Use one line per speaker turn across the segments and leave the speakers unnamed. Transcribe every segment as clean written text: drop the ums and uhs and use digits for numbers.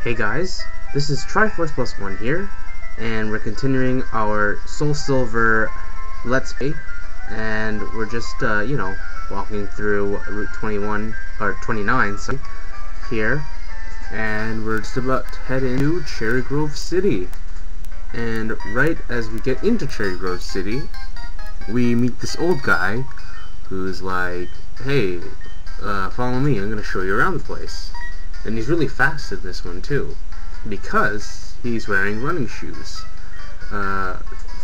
Hey guys, this is Triforce Plus One here, and we're continuing our SoulSilver Let's Play, and we're just, walking through Route 21, or 29, sorry, here, and we're just about to head into Cherry Grove City. And right as we get into Cherry Grove City, we meet this old guy who's like, hey, follow me, I'm gonna show you around the place. And he's really fast in this one too, because he's wearing running shoes.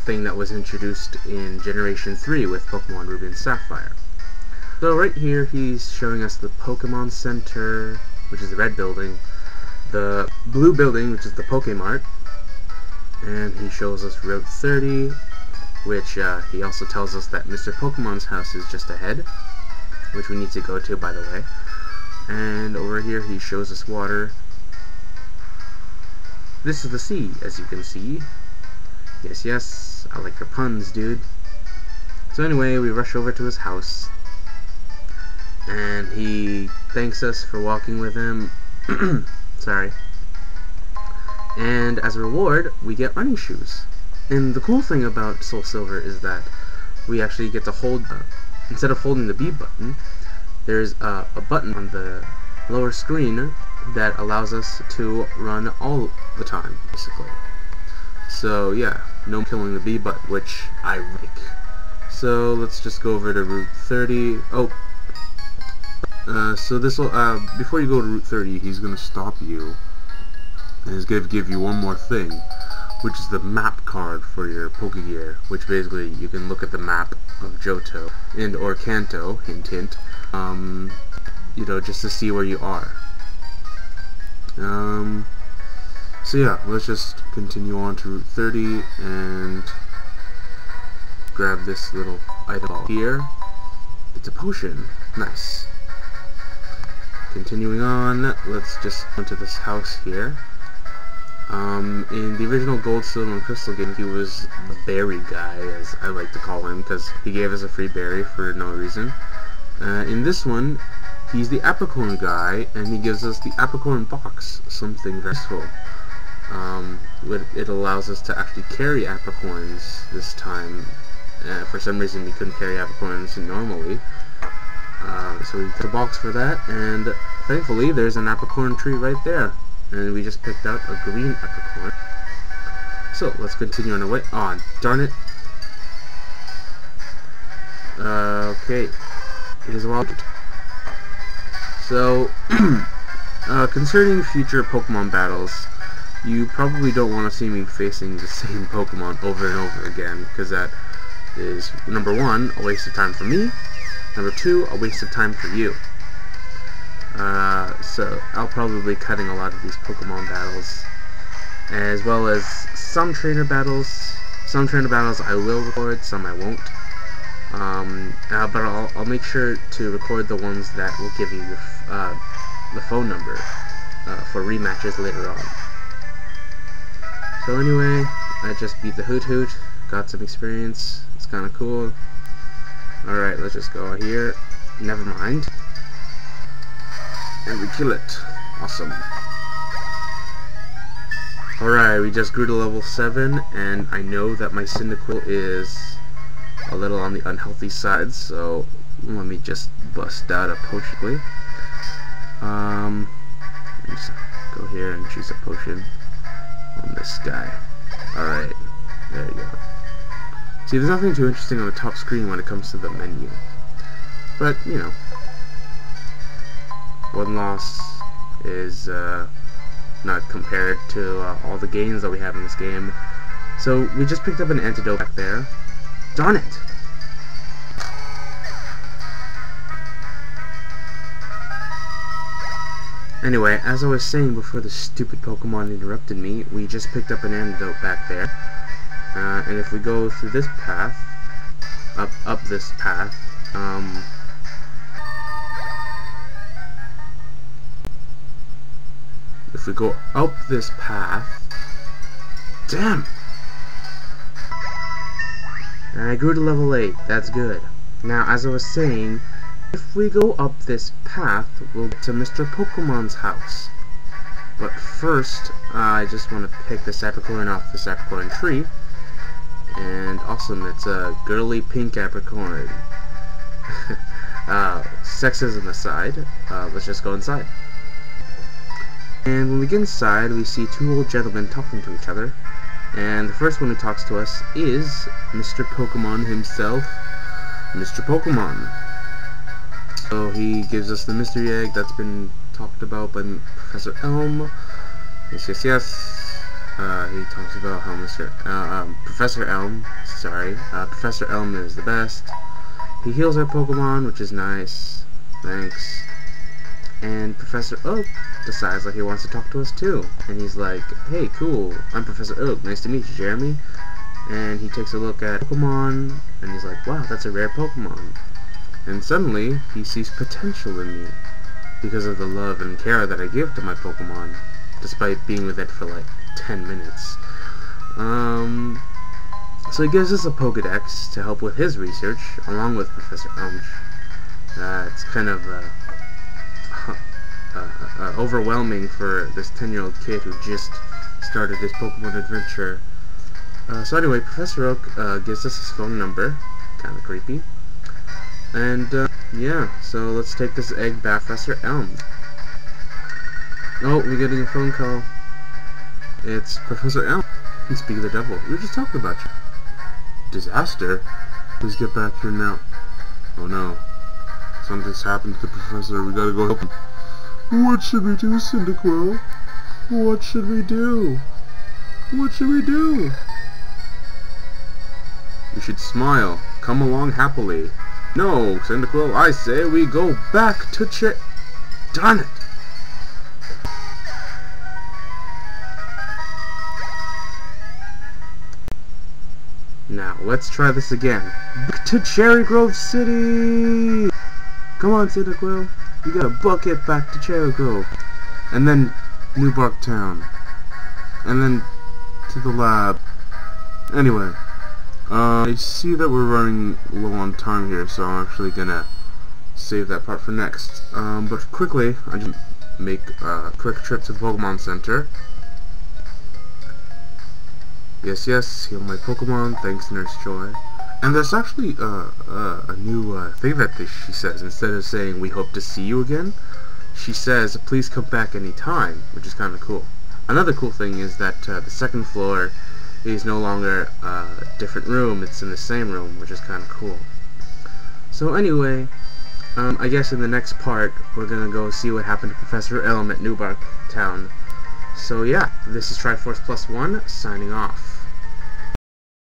Thing that was introduced in Generation 3 with Pokemon Ruby and Sapphire. So right here he's showing us the Pokemon Center, which is the red building, the blue building, which is the Pokemart, and he shows us Route 30, which he also tells us that Mr. Pokemon's house is just ahead, which we need to go to, by the way. And over here he shows us water. This is the sea, as you can see. Yes, I like your puns, dude. So anyway, we rush over to his house, and he thanks us for walking with him. Sorry. And as a reward, we get running shoes. And the cool thing about SoulSilver is that we actually get to hold, instead of holding the B button, there's a button on the lower screen that allows us to run all the time, basically. So yeah, no killing the B button, which I like. So let's just go over to Route 30. So this will, before you go to Route 30, he's gonna stop you, and he's gonna give you one more thing, which is the map card for your Pokegear, which basically you can look at the map of Johto and or Kanto, hint hint, just to see where you are. So yeah, let's just continue on to Route 30 and grab this little item here. It's a potion. Nice. Continuing on, let's just go to this house here. In the original Gold, Silver, and Crystal game, he was the berry guy, as I like to call him, because he gave us a free berry for no reason. In this one, he's the Apricorn guy, and he gives us the Apricorn box, something very useful. It allows us to actually carry Apricorns this time. For some reason, we couldn't carry Apricorns normally. So we got a box for that, and thankfully, there's an Apricorn tree right there. And we just picked out a green Apricorn. So, let's continue on our way. Oh, darn it. Okay. It is locked. So, concerning future Pokemon battles, you probably don't want to see me facing the same Pokemon over and over again, because that is, number one, a waste of time for me, number two, a waste of time for you. So I'll probably be cutting a lot of these Pokemon battles, as well as some trainer battles. Some trainer battles I will record, some I won't. But I'll make sure to record the ones that will give you the phone number for rematches later on. So anyway, I just beat the Hoot Hoot, got some experience. It's kind of cool. Alright, let's just go out here. Never mind. And we kill it. Awesome. Alright, we just grew to level 7, and I know that my Cyndaquil is a little on the unhealthy side, so let me just bust out a potion. Just go here and choose a potion on this guy. Alright, there you go. See, there's nothing too interesting on the top screen when it comes to the menu. But, one loss is not compared to all the gains that we have in this game. So we just picked up an antidote back there. Darn it! Anyway, as I was saying before the stupid Pokemon interrupted me, we just picked up an antidote back there. And if we go through this path, up this path, if we go up this path, damn! And I grew to level 8, that's good. Now, as I was saying, if we go up this path, we'll get to Mr. Pokemon's house. But first, I just want to pick the Apricorn off the Apricorn tree. And awesome, it's a girly pink Apricorn. Sexism aside, let's just go inside. And when we get inside, we see two old gentlemen talking to each other. And the first one who talks to us is Mr. Pokemon himself, Mr. Pokemon. So he gives us the mystery egg that's been talked about by Professor Elm. Yes. He talks about how Professor Elm is the best. He heals our Pokemon, which is nice. Thanks. And Professor Oak decides like he wants to talk to us too. And he's like, hey, cool, I'm Professor Oak, nice to meet you, Jeremy. And he takes a look at Pokemon, and he's like, wow, that's a rare Pokemon. And suddenly, he sees potential in me, because of the love and care that I give to my Pokemon, despite being with it for like 10 minutes. So he gives us a Pokedex to help with his research, along with Professor Elm. It's kind of overwhelming for this 10-year-old kid who just started his Pokemon adventure. So anyway, Professor Oak gives us his phone number, kind of creepy. And yeah, so let's take this egg back to Professor Elm. Oh, we're getting a phone call. It's Professor Elm. Please speak of the devil. We were just talking about you. Disaster? Please get back here now. Oh no. Something's happened to the professor. We gotta go help him. What should we do, Cyndaquil? What should we do? What should we do? We should smile. Come along happily. No, Cyndaquil, I say we go back to Darn it! Now, let's try this again. Back to Cherry Grove City! Come on, Cyndaquil. You gotta book it back to Cherry Grove. And then New Bark Town. And then to the lab. Anyway, I see that we're running low on time here, so I'm actually gonna save that part for next. But quickly, I just make a quick trip to the Pokemon Center. Yes, heal my Pokemon, thanks Nurse Joy. And there's actually a new thing that she says. Instead of saying, we hope to see you again, she says, please come back anytime, which is kind of cool. Another cool thing is that the second floor is no longer a different room, it's in the same room, which is kind of cool. So anyway, I guess in the next part, we're gonna go see what happened to Professor Elm at New Bark Town. So yeah, this is Triforce Plus One, signing off.